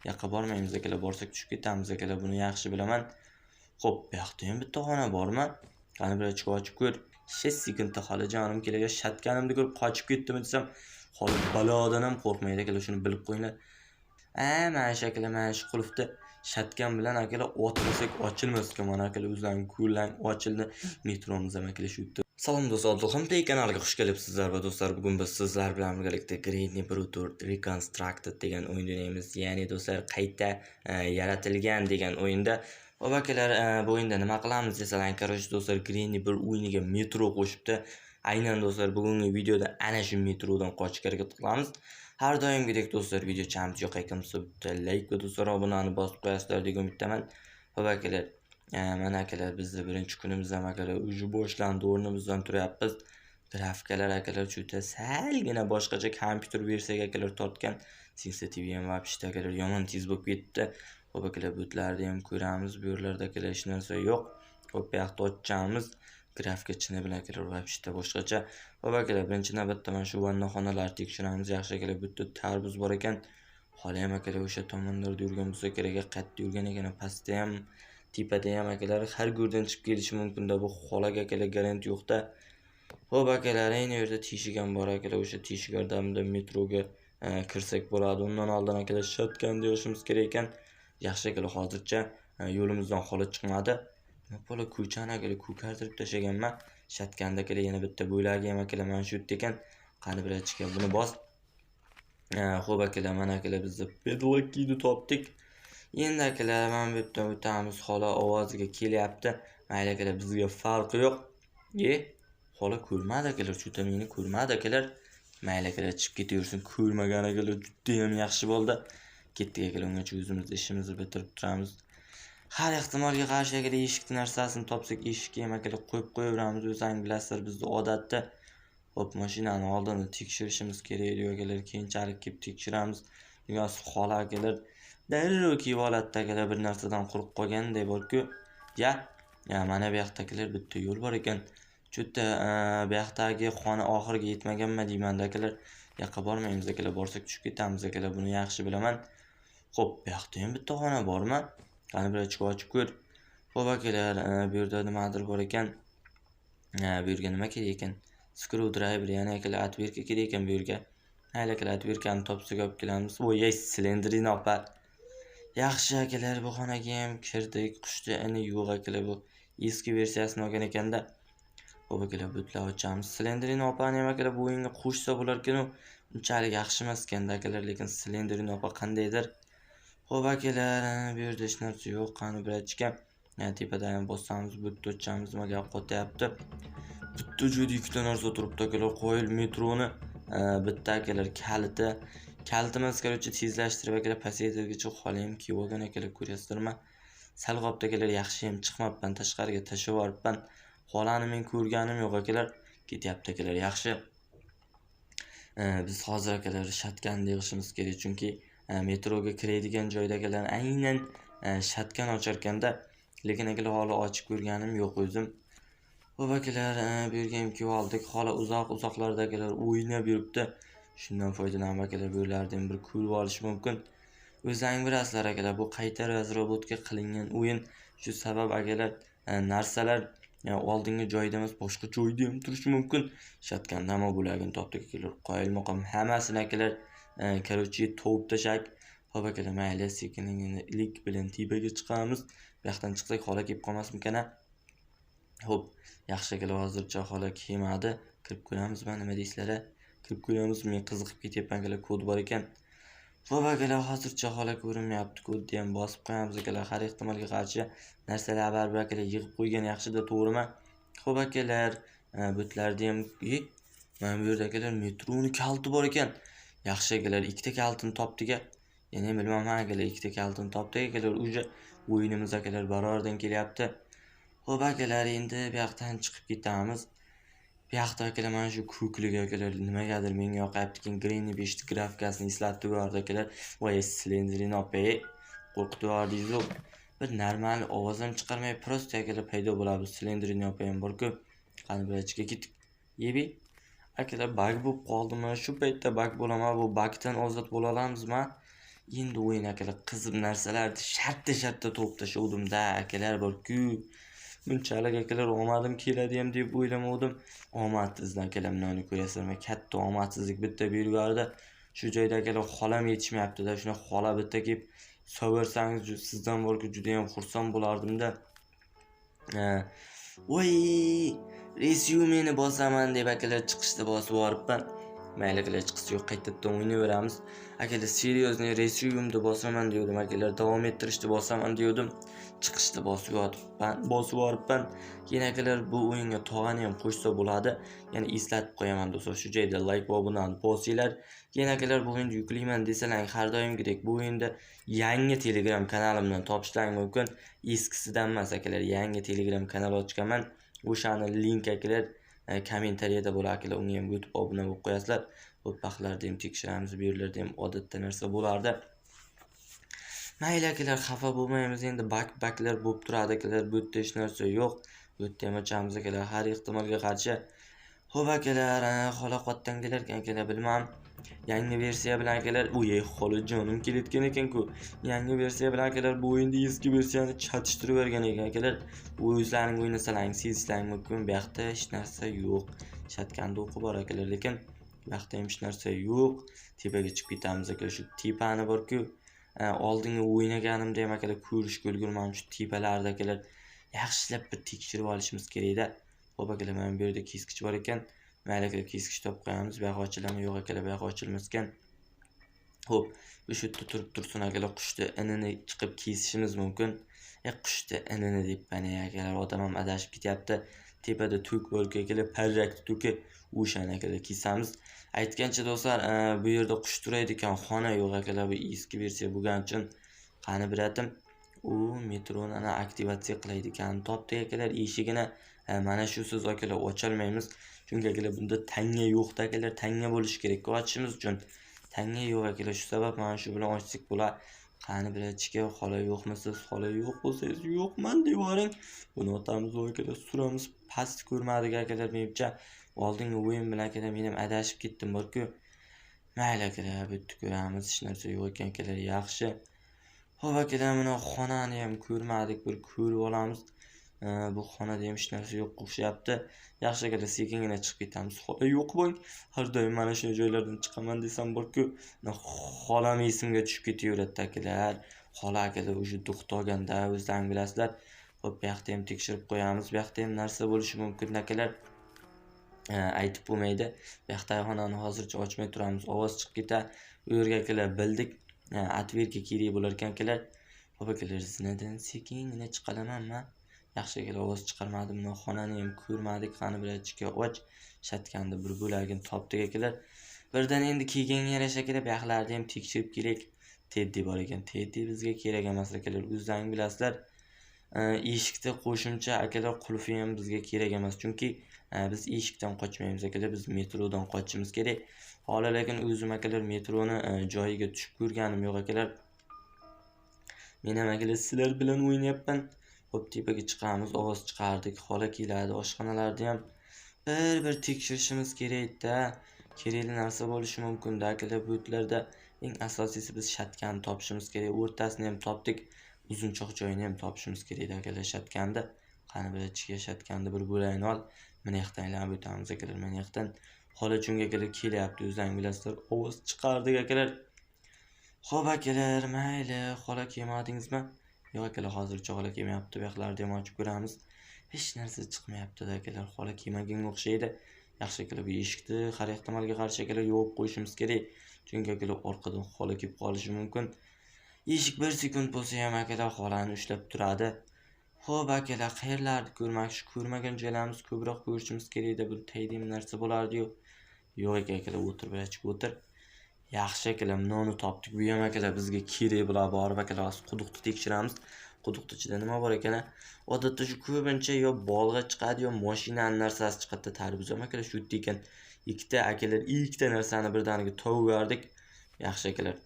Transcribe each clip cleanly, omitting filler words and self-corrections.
Yoqqa bormaymiz akalar, borsak tushib ketamiz akalar, buni yaxshi bilaman. Xo'p, bu yoqda ham bitta xona bormi? Qani bir ochib ko'r. 5 sekundda xolajonim kelaga shatganimni ko'rib qochib ketdimi desam, xola balodan ham qo'rqmaydi akalar, shuni bilib qo'yinglar. Mana shu akalar, mana shu qulfni shatgan bilan akalar otmasak ochilmas ekan. Mana akalar o'zlaring ko'rlang ochildi. Metromiz ham akalar shu yerda. Salom do'stlar, Abdulham Play kanaliga xush kelibsizlar va do'stlar, bugun biz sizlar bilan birgalikda Granny Brutal Reconstructed degan o'yinni o'ynaymiz. Ya'ni do'stlar, qayta yaratilgan degan o'yinda. Xo'p akalar, bu o'yinda nima qilamiz desalar, короче do'stlar, Granny bir o'yiniga metro qo'shibdi. Aynan do'stlar, bugungi videoda ana shu metrodan qochishga harakat qilamiz. Har doimgidek do'stlar, video chamiz yoqayotgan bo'lsa, bitta like va do'stlar obunani bosib qo'yasizlar degan umiddaman. Xo'p akalar, mana akalar, bizning birinchi kunimiz ham akalar уже boshlandi, o'rnimizdan turyapmiz. Grafikalar akalar juda salgina boshqacha, kompyuter versiyaga akalar tortgan. Sensitivity ham vobshita akalar yomon tez bo'lib ketdi. Xo'p akalar, butlarni ham ko'ramiz. Bu yerlarda akalar hech narsa yo'q. Xo'p, bu yoqda ochamiz. Grafika chini bilan akalar vobshita boshqacha. Xo'p akalar, birinchi navbatda mana shu vannaxonalarni tekshiramiz. Yaxshi akalar, bu yerda tarvuz bor ekan. Xola ham akalar o'sha tomonlarda yurgan bo'lsa kerak, qayerda yurgan ekan, pastda ham tepada ham akalar har go'rdan chiqib kelishi mumkin-da. Bu xolaga akalar garanti yo'q-da. Xo'p akalar, ayni yerda teshik ham bor akalar. O'sha teshik yordamida metroga kirsak bo'ladi. Undan oldin akalar shotganda yoshimiz kerak ekan. Yaxshi akalar, hozircha yo'limizdan xola chiqmadi. Bola ko'chani akalar ko'kartirib tashlaganman. Shotganda akalar yana bitta bo'lagi ham akalar mana shu yerda ekan. Qani bir ichga buni bos. Xo'p akalar, mana akalar biz pedalakini topdik. Endi akalar, mana bu yerdan o'tamiz. Xola ovoziga kelyapti. Mayli akalar, bizga farqi yo'q. Xola ko'rmadi akalar, juda meni ko'rmadi akalar. Mayli akalar, chiqib ketaversin. Ko'rmagan akalar juda ham yaxshi bo'ldi. Ketdik akalar, ungacha o'zimiz ishimizni bitirib turamiz. Har ehtimolga qarshi akalar, eshikni narsasini topsak, eshikka ham akalar qo'yib qo'yaveramiz. O'zing bilasizlar, bizning odatda. Xo'p, mashinani oldini tekshirishimiz kerak edi akalar. Keyinchalik kelib tekshiramiz. Yo'q, xola akalar darrov kelib oladi akalar, bir narsadan qo'rqib qolganday bor-ku. Mana bu yoqda akalar bitta yo'l bor ekan. Juda bu yoqdagi xona oxiriga yetmaganman deyman akalar. Yoqqa bormaymiz akalar, borsak tushib ketamiz akalar, buni yaxshi bilaman. Xo'p, bu yoqda ham bitta xona bormi? Qani bir ochib ko'r. Xo'p akalar, bu yerda nimadir bor ekan. Bu yerga nima kerak ekan? Screwdriver, ya'ni akalar atverka kerak ekan bu yerga. Mayli akalar, atverkani topsak olib kelamiz. Voy, silindrini opa. Yaxshi akalar, bu xonaga ham kirdik. Qushda ini yo'q akalar, bu eski versiyasini olgan ekanda. Xo'p akalar, butlar ochamiz. Silindrini opani ham akalar bu o'yinga qo'shsa bo'larkan, unchalik yaxshi emas ekanda akalar, lekin silindrini opa qandaydir. Xo'p akalar, bu yerda hech narsa yo'q. Qani bir ochga. Tepadan ham bosamiz, butni ochamiz, nima gap qo'yapti. Bitta joyda ikkita narsa turibdi akalar. Qo'yil metroni bitta akalar kalitimiz короче tezlashtirib akalar pasaytirgicha xola ham kiyib olgan akalar, ko'rasizlarmi? Sal qopda akalar, yaxshi ham chiqmabman, tashqariga tashlab yuboribman. Xolani men ko'rganim yo'q akalar. Ketyapti akalar, yaxshi. Biz hozir akalar shotgan yig'ishimiz kerak, chunki metroga kiradigan joyda akalar aynan shotgan ocharkanda, lekin akalar hali ochib ko'rganim yo'q o'zim. Xo'p akalar, bu yerga ham kelib oldik. Xola uzoqlarda akalar o'ynab yuribdi. Shundan foydalanib akalar, bu yerlardan bir ko'rib olish mumkin. O'zlaring bilasizlar akalar, bu qayta razrobotga qilingan o'yin. Shu sabab akalar, narsalar oldingi joyda emas, boshqa joyda ham turishi mumkin. Shotganda ham bo'lagini topdik akalar. Qoyil maqom hammasini akalar, короче tovib tashak. Xo'p akalar, mayli, sekinlik bilan tepaga chiqamiz. Bu yoqdan chiqsak xola kelib qolmasmikan? Xo'p, yaxshi akalar, hozircha xola kelmadi. Kirib ko'ramiz, nima deysizlar? Kirib ko'ramiz, men qiziqib ketyapman akalar, kod bor ekan. Xo'p akalar, hozircha xola ko'rinmayapti. Kodni ham bosib qo'yamiz akalar, har ehtimolga qarshi narsalar baribir akalar yig'ib qo'ygan yaxshi-da, to'g'rimi? Xo'p akalar, butlarni ham mana bu yerda akalar metroni kaliti bor ekan. Yaxshi akalar, ikkita kalitini topdik. Yana bilmaman akalar, ikkita kalitini topdik akalar. Uje o'yinimiz akalar barordan kelyapti. Xo'p akalar, endi bu yoqdan chiqib ketamiz. Bu yoqda akalar mana shu ko'klik akalar nimagadir menga yoqayapti. Granny 5 grafikasini eslatib yubordi akalar. Voy, silindrini opay. Qo'rqitib yubordingiz-ku. Bir normal ovoz ham chiqarmay, prosta akalar paydo bo'ladi. Silindrini opay ham bor-ku. Qani bir ichga ketdik. Yebi. Akalar bug bo'lib qoldimi? Shu paytda bug bo'laman. Bu bugdan ozod bo'la olamizmi? Endi o'yin akalar qiziq narsalarni shartta to'p tashlavdim-da akalar borku. Bunchalik akalar omadim keladi ham deb o'ylamadim. Omadsizdan akalar nimani ko'rasizlarmi? Katta omadsizlik bitta buyurgardi. Shu joyda akalar xolam yetishmayapti-da. Shuna xola bitta kelib so'rsangiz sizdan borku juda ham xursand bo'lardim-da. Voy, rezyumeni bosaman deb akalar chiqishda bosib boribman. Mayli akalar chiqishda yo'q, qaytadan o'ynayveramiz. Akalar seryozni rezyumni bosaman degandim akalar, davom ettirishni bosaman degandim. Chiqishda bosib boribman. Keyin akalar bu o'yinga tog'ani ham qo'shsa bo'ladi. Ya'ni eslatib qo'yaman do'stlar, shu joyda like va obunani bosinglar. Keyin akalar bu o'yinni yuklayman desalar, har doimgidek bu o'yinda yangi Telegram kanalimdan topishlaring mumkin. Eskisidan emas akalar, yangi Telegram kanal ochganman. O'shani link akalar kommentariyada bo'lar akalar, unga ham o'tib obuna bo'lib qo'yasizlar. Bu baxtlarni ham tekshiramiz, bu yerlarda ham odatda narsa bo'lardi. Mayli akalar, xafa bo'lmaymiz, endi baklar bo'lib turadi akalar, bu yerda hech narsa yo'q. Bu yerda ham ochamiz akalar, har ehtimolga qarshi. Xo'p akalar, xolaqotdan kelarkan akalar, bilmam. Yangi versiya bilan akalar, xolajonim kelayotgan ekan-ku. Yangi versiya bilan akalar bu o'yinda eski versiyani chatishtirib bergan ekan akalar. O'zlaring o'ynasalaring, sezishlaring mumkin. Bu yoqda hech narsa yo'q. Shatkanda o'qib bor akalar, lekin bu yoqda ham hech narsa yo'q. Tepaga chiqib ketamiz akalar, shu tepani bor-ku. Oldingi o'ynaganimda ham akalar ko'rishga ulgurmadim, shu tepalarda akalar yaxshilab bir tekshirib olishimiz kerak-da. Xo'p akalar, mana bu yerda keskich bor ekan. Mayli akalar, keskich topib qo'yamiz. Bu yoq ochiladimi? Yo'q akalar, bu yoq ochilmas ekan. Xo'p, bu yerda turib tursin akalar, qushni inini chiqib kesishimiz mumkin. Qushni inini deb bana akalar, odam ham adashib ketyapti. Tepada tuk bor akalar, parrakni tuki, o'shani akalar kesamiz. Aytgancha do'stlar, bu yerda qush turadi ekan, xona yo'q akalar, bu eski versiya bo'lgani uchun. Qani biratim, u metroni ana aktivatsiya qilaydi ekan. Topdik akalar eshigini. Mana shu siz akalar ocholmaymiz. Chunki akalar bunda tanga yo'qda akalar, tanga bo'lishi kerak ochishimiz uchun. Tanga yo'q akalar, shu sabab mana shu bilan ochsak bo'lar. Qani birachika, xola yo'qmisiz? Xola yo'q bo'lsangiz yo'qman deb yuboring. Buni otamiz akalar, suramiz past ko'rmadik akalar, menimcha. Oldingi o'yin bilan akalar men ham adashib ketdim borku. Mayli akalar, bu yerda ko'ramiz, hech narsa yo'q ekan akalar, yaxshi. Xo'p akalar, mana xonani ham ko'rmadik, bir ko'rib olamiz. Bu xonada ham hech narsa yo'q o'xshayapti. Yaxshi akalar, sekingina chiqib ketamiz. Xola yo'q bo'ling. Har doim mana shu joylardan chiqaman desam borku, xolam esimga tushib ketaveradi akalar. Xola akalar o'sha to'xtaganda o'zlaring bilasizlar. Xo'p, bu yoqda ham tekshirib qo'yamiz. Bu yoqda ham narsa bo'lishi mumkin akalar. Aytib bo'lmaydi. Bu yoqdagi xonani hozircha ochmay turamiz. Ovoz chiqib ketar. U yerga akalar bildik. Atverka kerak bo'lar ekan akalar. Xo'p akalar, zinadan sekingina chiqalamanmi? Yaxshi akalar, ovoz chiqarmadim. Mana xonani ham ko'rmadik. Qani birachika och. Shatkanda bir bo'lagini topdik akalar. Birdan endi kelganga yarasha akalar, bu yoqlarni ham tekshirib kerak. Teddy bor ekan. Teddy bizga kerak emas akalar. O'zlaring bilasizlar. Eshikda qo'shimcha akalar qulfi ham bizga kerak emas. Chunki biz eshikdan qochmaymiz akalar, biz metrodan qochishimiz kerak. Hali lekin o'zim akalar metroni joyiga tushib ko'rganim yo'q akalar. Men ham akalar sizlar bilan o'ynayapman. Xo'p, tepaga chiqamiz, ovoz chiqardik, xola keladi. Oshxonalarni ham bir tekshirishimiz kerak-da. Kerakli narsa bo'lishi mumkin-da akalar, bu yerlarda eng asosiysi biz shatkani topishimiz kerak. O'rtasini ham topdik. Uzunchoq joyini ham topishimiz kerak akalar shatkanda. Qani birachika shatkanda bir bo'lagini ol. Mana yoqdan aylanib o'tamiz akalar, mana yoqdan. Xola chunga akalar kelyapti, o'zlaring bilasizlar. Ovoz chiqardik akalar. Xo'p akalar, mayli, xola kelmadingizmi? Yo'q akalar, hozircha xola kelmayapti. Bu yoqlarni ham ochib ko'ramiz. Hech narsa chiqmayapti akalar. Xola kelmaganga o'xshaydi. Yaxshi akalar, bu eshikni har ehtimolga qarshi akalar yopib qo'yishimiz kerak. Chunki akalar orqadan xola kelib qolishi mumkin. Eshik 1 sekund bo'lsa ham akalar xolani ushlab turadi. Xo'p akalar, qayerlarni ko'rmoqchi, ko'rmagan joylarimiz ko'proq ko'rishimiz kerak-da, bir taydim narsa bo'lardi-yu. Yo'q akalar, o'tir birachik o'tir. Yaxshi akalar, nonni topdik. Bu ham akalar bizga kerak bo'lar. Borib akalar, quduqni tekshiramiz. Quduqni ichida nima bor ekan? Odatda shu ko'pincha yo bolg'a chiqadi, yo mashinaning narsasi chiqadi. Tarvuz ham akalar shu yerda ekan. Ikkita akalar, ikkita narsani birdaniga tovib yubordik. Yaxshi akalar.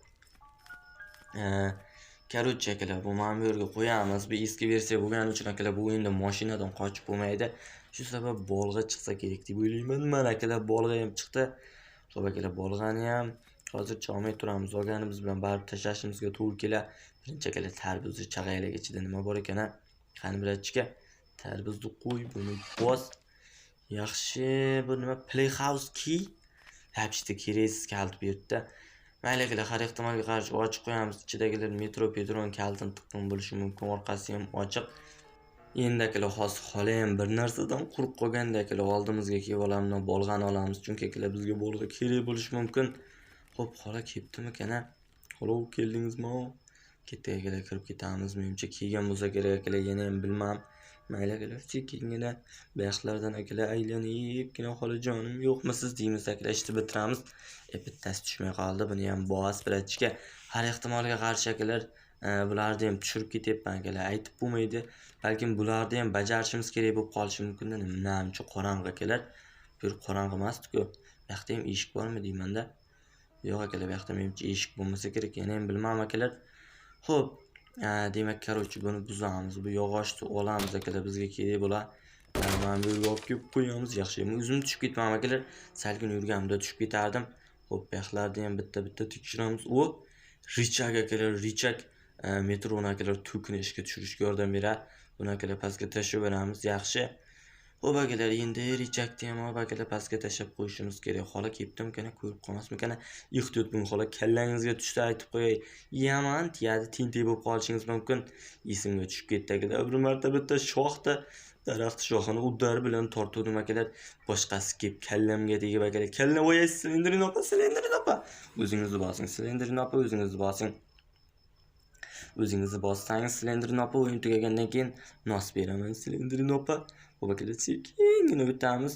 Korotchi akalar, bu mana bu yerga qo'yamiz. Bu eski versiya bo'lgani uchun akalar bu o'yinda mashinadan qochib bo'lmaydi. Shu sabab bolg'a chiqsa kerak deb o'ylayman. Mana akalar bolg'a ham chiqdi. Xo'p akalar, bolg'ani ham hozircha olmay turamiz. Olganimiz bilan barib tashlashimizga to'g'ri kelar. Birinchi akala tarvuzni chag'aylar ichida nima bor ekan a? Qani bilachiga. Tarvuzni qo'y, buni bos. Yaxshi, bu nima Playhouse key? Hapishda keraksiz kalt bu yerda. Mayli akalar, har ehtimolga qarshi ochib qo'yamiz. Ichidagilar metro Pedron kaltin tiqqin bo'lishi mumkin. Orqasi ham ochiq. Endi akalar hozir xola ham bir narsadan quruq qolganda akalar oldimizga kelib olamdan bolg'an olamiz. Chunki akalar bizga bolg'a kerak bo'lishi mumkin. Xo'p, xola kelibdimi a? Xola, keldingizmi? Ketdik akalar, kirib ketamiz. Menimcha kelgan bo'lsa kerak akalar, yana ham bilmam. Mayli akalar, sekingina baxtlardan akalar aylanibgina xolajonim yo'qmisiz deymiz akalar, ishni bitiramiz. Bittasi tushmay qoldi. Buni ham bos bilachiga. Har ehtimolga qarshi akalar, bularni ham tushirib ketyapman akalar. Aytib bo'lmaydi. Balkim bularni ham bajarishimiz kerak bo'lib qolishi mumkin. Nimcha qorong'i akalar. Bu qorong'i emas-ku. Bu yoqda ham eshik bormi deymanda? Yo'q akalar, bu yoqda menimcha eshik bo'lmasa kerak. Yana ham bilmam akalar. Xo'p, demak, короче, buni buzamiz. Bu yog'ochni olamiz akalar, bizga kerak bo'lar. Mana bu yopib qo'yamiz. Yaxshi, men o'zim tushib ketmam akalar. Salgin yurganimda tushib ketardim. Xo'p, yaxlarni ham bitta-bitta tekshiramiz. O, richak akalar, richak. Metroni akalar to'kini ishga tushirishga yordam beradi. Buni akalar pastga tashlab beramiz. Yaxshi. Xo'p akalar, endi richakni ham olib akalar pastga tashlab qo'yishimiz kerak. Xola kelibdimi-kana, ko'rib qolmasmi-kana? Ehtiyot bo'ling xola, kallangizga tushsa aytib qo'yay. Yaman tiyadi, tintik bo'lib qolishingiz mumkin. Esimga tushib ketdi akalar. Bir marta bitta shoxda daraxt shoxini uddar bilan tortuvdim akalar. Boshqasi kelib kallamga tegib akalar. Kalla voy, silindrini opa, silindrini opa. O'zingizni bosing, silindrini opa, o'zingizni bosing. O'zingizni bossangiz silindrini opa, o'yin tugagandan keyin nos beraman silindrini opa. Xo'p akalar, sekingina o'tamiz.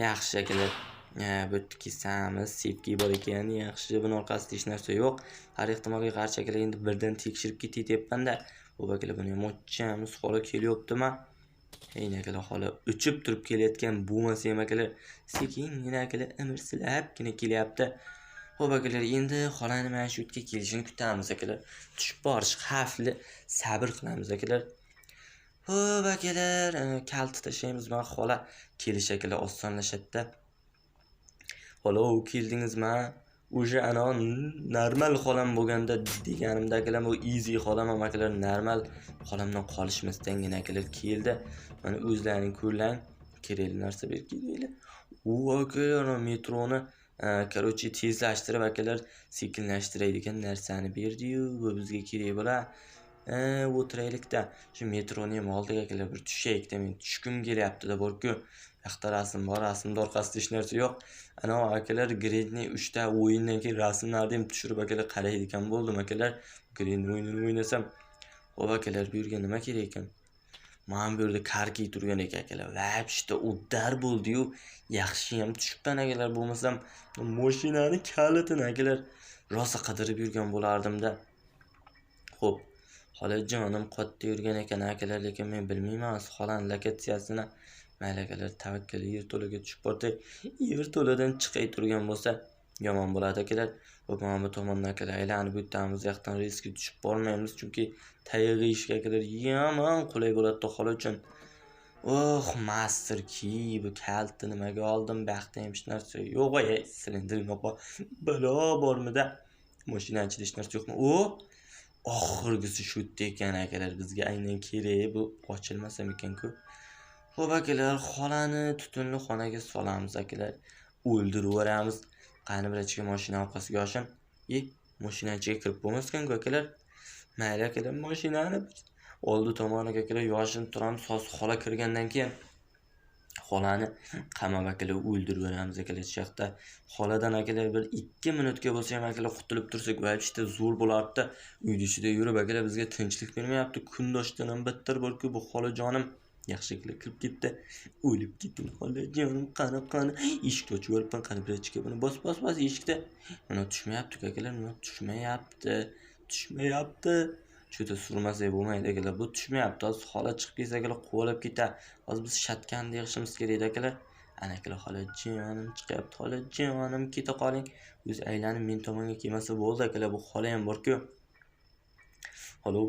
Yaxshi akalar. Bu yerda kesamiz, sepki bor ekan. Yaxshi, buni orqasida hech narsa yo'q. Har ehtimolga qarshi akalar, endi birdan tekshirib ketay deyapman-da. Xo'p akalar, buni ham ochamiz. Xola kelyaptimi? Ey akalar, xola uchib turib kelayotgan bo'lmasa ham akalar, sekingina akalar imirsilabgina kelyapti. Xo'p akalar, endi xolani mana shu yerga kelishini kutamiz akalar. Tushib borish xavfli, sabr qilamiz akalar. Xo'p akalar, kalti tashlaymiz. Mana xola kelish akalar osonlashadi-da. Xola, keldingizmi? O'sha normal xolam bo'lganda deganimda akalar, bu easy xolam ham akalar, normal xolamdan qolishmasdangina akalar keldi. Mana o'zlaring ko'rlang, kerakli narsa berkinglar. U akalar metroni короче tezlashtirib akalar sekinlashtiradigan narsani berdi-yu, bu bizga kerak bo'lar. O'tiraylik-da. Shu metroni ham oldik akalar, bir tushaylik-da. Men tushkum kelyapti-da, borku. Yoqda rasm bor, rasmda orqasida hech narsa yo'q. Ana akalar, Gredni 3 ta o'yindan keyin rasmlarni ham tushirib akalar qaraydi ekan bo'ldim akalar. Gredni o'yinini o'ynasam. Xo'p akalar, bu yerga nima kerak ekan? Mana bu yerda karkiy turgan ekan akalar. Vapshda uddar bo'ldi-yu. Yaxshi ham tushibman akalar, bo'lmasam mashinani kalitini akalar rosa qidirib yurgan bo'lardim-da. Xo'p, xolajonim qotda yurgan ekan akalar, lekin men bilmayman xolani lokatsiyasini. Mayli akalar, tavakkal yerto'laga tushib bordik. Yerto'ladan chiqay turgan bo'lsa yomon bo'ladi akalar. Xo'p, mana bu tomondan akalar aylanib o'tamiz. Yoqdan riskga tushib bormaymiz, chunki tayog'i ishga akalar yomon qulay bo'ladi xola uchun. Oh, master key, bu kaltni nimaga oldim? Baxtda ham hech narsa yo'q. Ey, silindrini opa. Balo bormida? Mashina ichida hech narsa yo'qmi? Oxirgisi shu ekan akalar, bizga aynan kerak. Bu ochilmasam ekan-ku. Xo'p akalar, xolani tutunli xonaga solamiz akalar. O'ldirib yuboramiz. Qani bilachiga mashina orqasiga yoshin. Mashina ichiga kirib bo'lmaskan-ku akalar. Mayli akalar, mashinani oldi tomoniga akalar yoshin turamiz. Hozir xola kirgandan keyin xolani qamab akalar o'ldirib yuboramiz akalar. Shu yoqda xoladan akalar bir 2 minutga bo'lsa ham akalar qutulib tursak, vaqtda zo'r bo'lardi. Uyda ichida yurib akalar bizga tinchlik bermayapti. Kundoshdan ham battar borku bu xolajonim. Yaxshi kirib ketdi. O'lib ketdim xolajonim. Qani. Eshikni ochib yuboribman. Qani bilachiga buni bos eshikda. Mana tushmayapti akalar, mana tushmayapti. Juda surmasak bo'lmaydi akalar. Bu tushmayapti. Hozir xola chiqib kelsa akalar quvalab ketar. Hozir biz shatkanni yig'ishimiz kerak akalar. Ana akalar, xolajonim chiqyapti. Xolajonim, keta qoling. O'zi aylanib men tomonga kelmasa bo'ldi akalar. Bu xola ham bor-ku. Xola,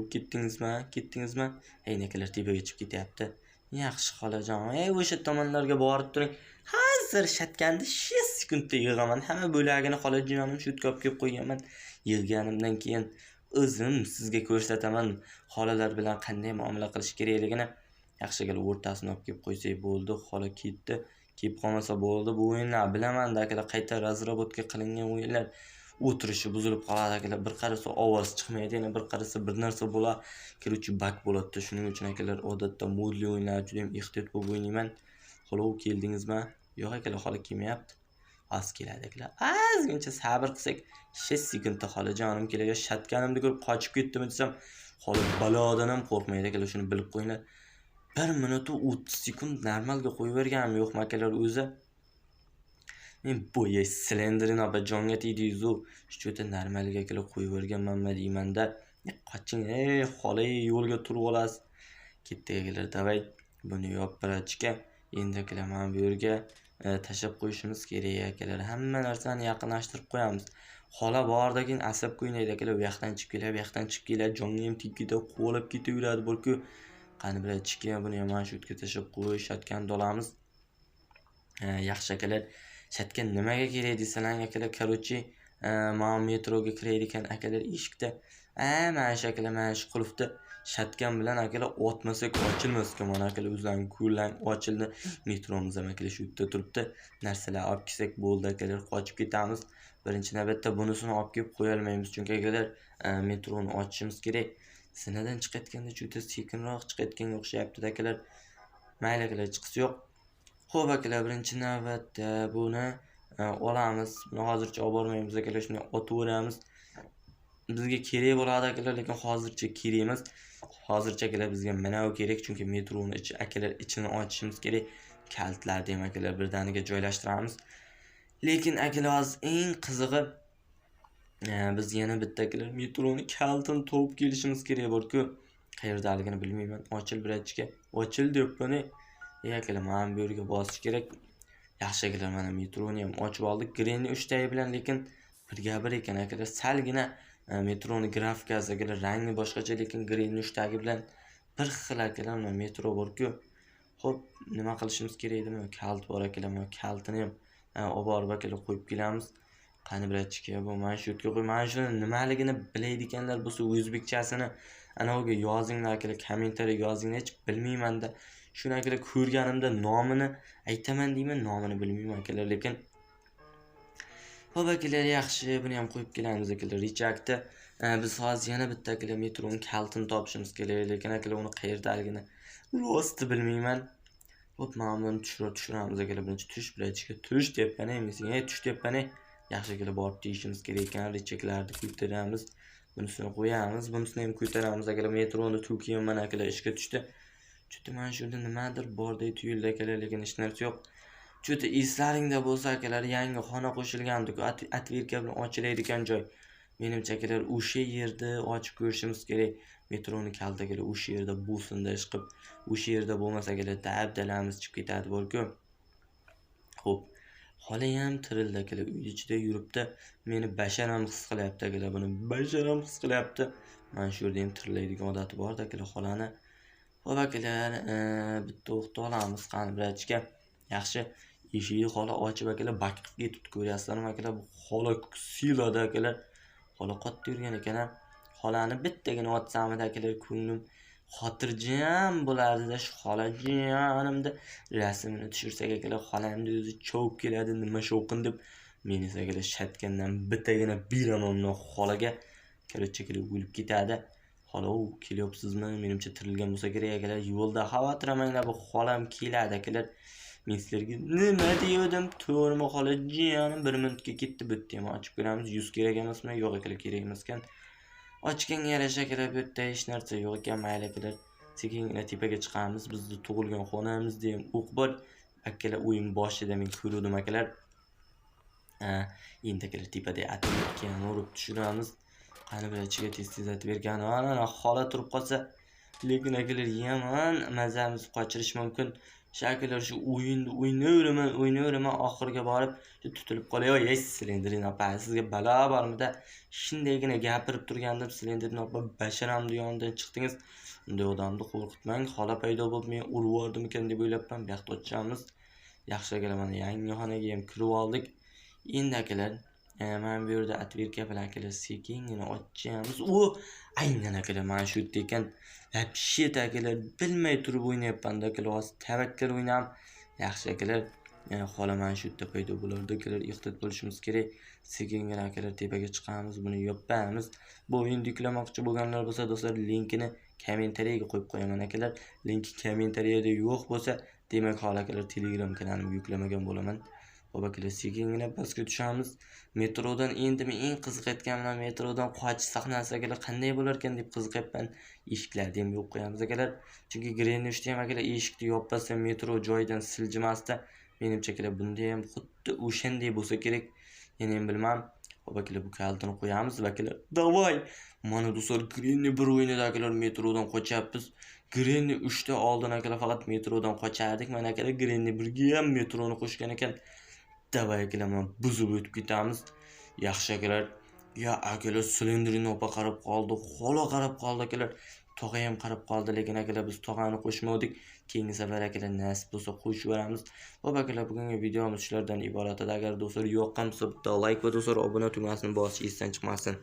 ketdingizmi? Ey akalar, tepaga chiqib ketyapti. Yaxshi xolajon. O'sha tomonlarga borib turing. Hozir shatkanni 5 kunda yig'aman. Hamma bo'lagini xolajonim shutga olib kelib qo'yganman. Yig'ganimdan keyin o'zim sizga ko'rsataman xolalar bilan qanday muomala qilish kerakligini. Yaxshigina o'rtasini olib kelib qo'ysak bo'ldi. Xola ketdi. Kelib qolmasa bo'ldi. Bu o'yinlar bilaman-da akalar, qayta razrabotka qilingan o'yinlar. O'tirishi buzilib qoladi akalar. Bir qarasa ovoz chiqmaydi, yana bir qarasa bir narsa bo'lar, kiruvchi bak bo'ladi. Shuning uchun akalar odatda modli o'yinlar juda ham ehtiyot bo'lib o'ynayman. Xola, keldingizmi? Yo'q akalar, xola kelmayapti. Az keladi akalar. Ozgincha sabr qilsak, 5 sekundda xolajonim keladi. Shatganimni ko'rib qochib ketdimi desam, xola balodan ham qo'rqmaydi akalar, shuni bilib qo'yinglar. 1 minut 30 sekund normalga qo'yib berganim yo'qmi akalar o'zi? Men bo'yi silendrini abajonga tegdi-yu, shu normalga akalar qo'yib berganmanmi deymanda, qoching, xola yo'lga turib olasiz. Ketdik akalar, davay buni yopirachga. Endi akalar mana bu yerga tashab qo'yishimiz kerak akalar. Hamma narsani yaqinlashtirib qo'yamiz. Xola bordakin asab qo'ynaydi akalar, bu yoqdan chiqib keladi, bu yoqdan chiqib keladi, jonga ham tegib ketadi, qo'lab ketaveradi bo'lku. Qani bilachiga buni ham mana shu yerga tashab qo'yishayotgan dolamiz. Yaxshi akalar. Shatgan nimaga kerak desalar akalar, короче, mana metroga kiraydi ekan akalar eshikda. Mana shu akalar, mana shu qulfda shatgan bilan akalar otmasak ochilmas-ku. Mana akalar o'zlarining ko'rlang ochildi. Metromiz ham akalar shu yerda turibdi. Narsalar olib kelsak bo'ldi akalar, qochib ketamiz. Birinchi navbatda bunisini olib kelib qo'ya olmaymiz, chunki akalar metroni ochishimiz kerak. Sinadan chiqayotganda juda sekinroq chiqayotganga o'xshayapti akalar. Mayli akalar, chiqsa yo'q. Xo'p akalar, birinchi navbatda buni olamiz. Buni hozircha olib bormaymiz akalar, shuni otib o'ramiz. Bizga kerak bo'ladi akalar, lekin hozircha kerak emas. Hozircha akalar bizga mana bu kerak, chunki metroni akalar ichini ochishimiz kerak. Kaltlarni ham akalar birdaniga joylashtiramiz. Lekin akalar, hozir eng qizig'i biz yana bitta akalar metroni kaltini topib kelishimiz kerak bo'lku. Qayerdaligini bilmayman. Ochil birachga. Ochil debmani. Akalar, mana bu yerga bosish kerak. Yaxshi akalar, mana metroni ham ochib oldik. Grenni 3 tayi bilan, lekin bir ekan akalar. Salgina metroni grafikasi akalar rangi boshqacha, lekin Grenni 3 tagi bilan bir xil akalar. Mana metro borku. Xo'p, nima qilishimiz kerak edi? Kalt bor akalar. Mana kaltini ham olib borib akalar qo'yib kelamiz. Qani bilachiga, bu mana shu yerga qo'y. Mana shuni nimaligini bilaydiganlar bo'lsa, o'zbekchasini anaviga yozinglar akalar, kommentariyaga yozinglar. Hech bilmayman-da. Shuni akalar ko'rganimda nomini aytaman deyman, nomini bilmayman akalar, lekin xo'p akalar, yaxshi, buni ham qo'yib kelamiz akalar. Rejectda biz hozir yana bitta akalar metroning kaltini topishimiz kerak, lekin akalar uni qayerdaligini rosti bilmayman. Xo'p, mana buni tushiramiz akalar. Birinchi tush bilachiga, tush debmani emasing, tush debmani. Yaxshi akalar, borib deyishimiz kerak ekan. Rejectlarni ko'taramiz. Bunisini qo'yamiz, bunisini ham ko'taramiz akalar. Metroni to'kiyam mana akalar ishga tushdi. Juda mana shunda nimadir borday tuyuldi akalar, lekin hech narsa yo'q. Juda eslaringda bo'lsa akalar, yangi xona qo'shilgandi-ku, atverka bilan ochiladigan joy. Menimcha akalar o'sha yerda ochib ko'rishimiz kerak. Metroni kalta akalar o'sha yerda bo'lsin-da ish qilib, o'sha yerda bo'lmasa akalar dabdalamiz chiqib ketadi bo'lku. Xo'p, xola ham tirildi akalar, uy ichida yuribdi. Meni basharam his qilyapti akalar, buni basharam his qilyapti. Mana shu yerda ham tiriladigan odati bor akalar xolani. Xo'p akalar, bitta o'qni olamiz, qani birachga. Yaxshi, eshikni xola ochib akalar bakib ketibdi, ko'ryapsizlarmi akalar? Bu xola silada akalar. Xola qotdi yurgan ekan. Xolani bittagina otsamida akalar, ko'nglim xotirjam bo'lardi-da, shu xolajonimda rasmini tushirsak akalar, xolamni o'zi chovib keladi, nima shovqin deb. Men esa akalar shatgandan bittagina beraman xolaga. Korotcha kelib o'lib ketadi. Xola, kelyapsizmi? Menimcha tirilgan bo'lsa kerak akalar. Yo'lda xavotirlamanglar, bu xolam keladi akalar. Men sizlarga nima degandim? To'g'rimi xolajonim? 1 minutga ketdi, bitta ham ochib ko'ramiz. 100 kerak emasmi? Yo'q akalar, kerak emas ekan. Ochganga yarasha akalar, bu yerda hech narsa yo'q ekan, mayli akalar. Sekingina tepaga chiqamiz. Bizni tug'ilgan xonamizda ham o'q bor. Akalar, o'yin boshida men ko'rdim akalar. Endi akalar tepada atletga urib tushiramiz. Qani bilachiga tez-tez aytib bergan. Ana xola turib qolsa, lekin akalar yomon mazamizni qochirish mumkin. Shakalar shu o'yinni o'ynayveraman, oxiriga borib tutilib qolay. Ey silendrin opa, sizga balo bormi-da? Shundaygina gapirib turgandim, silendrin opa basharamni yonidan chiqdingiz. Unday odamni qo'rqitmang. Xola paydo bo'lib men urib yubordim ekan deb o'ylabman. Bu yoqda ochamiz. Yaxshi akalar, mana yangi xonaga ham kirib oldik. Endi akalar, mana bu yerda отвертка bilan akalar sekingina ochamiz. U aynan akalar mana shu yerda ekan. Вообще akalar bilmay turib o'ynayapman-da akalar. Hozir tavakkal o'ynam. Yaxshi akalar. Xola mana shu yerda paydo bo'lardi akalar. Ehtiyot bo'lishimiz kerak. Sekingina akalar tepaga chiqamiz. Buni yopamiz. Bu o'yinni yuklamoqchi bo'lganlar bo'lsa, do'stlar, linkini kommentariyaga qo'yib qo'yaman akalar. Linki kommentariyada yo'q bo'lsa, demak hol akalar Telegram kanalimga yuklamagan bo'laman. Xo'p akalar, sekingina pastga tushamiz. Metrodan endi men eng qiziqayotganim metrodan qochish sahnasi akalar qanday bo'lar ekan deb qiziqyapman. Eshiklarni ham yopib qo'yamiz akalar. Chunki Granny 3 da ham akalar eshikni yopmasa metro joyidan siljimasdi. Menimcha akalar bunda ham xuddi o'shanday bo'lsa kerak. Men ham bilmam. Xo'p akalar, bu kalitini qo'yamiz va akalar, davay. Mana do'stlar, Granny bir o'yinida akalar metrodan qochyapmiz. Granny 3 da oldin akalar faqat metrodan qochardik. Mana akalar Granny 1 ga ham metroni qo'shgan ekan. Davay akalar, mana buzib o'tib ketamiz. Yaxshi akalar. Ya akalar, silindrini opa qarab qoldi, xola qarab qoldi akalar. Tog'a ham qarab qoldi, lekin akalar biz tog'ani qo'shmadik. Keyingi safar akalar nasib bo'lsa qo'shib yuboramiz. Xo'p akalar, bugungi videomiz shulardan iborat edi. Agar do'stlar yoqqan bo'lsa, bitta like va do'stlar obuna tugmasini bosish esdan chiqmasin.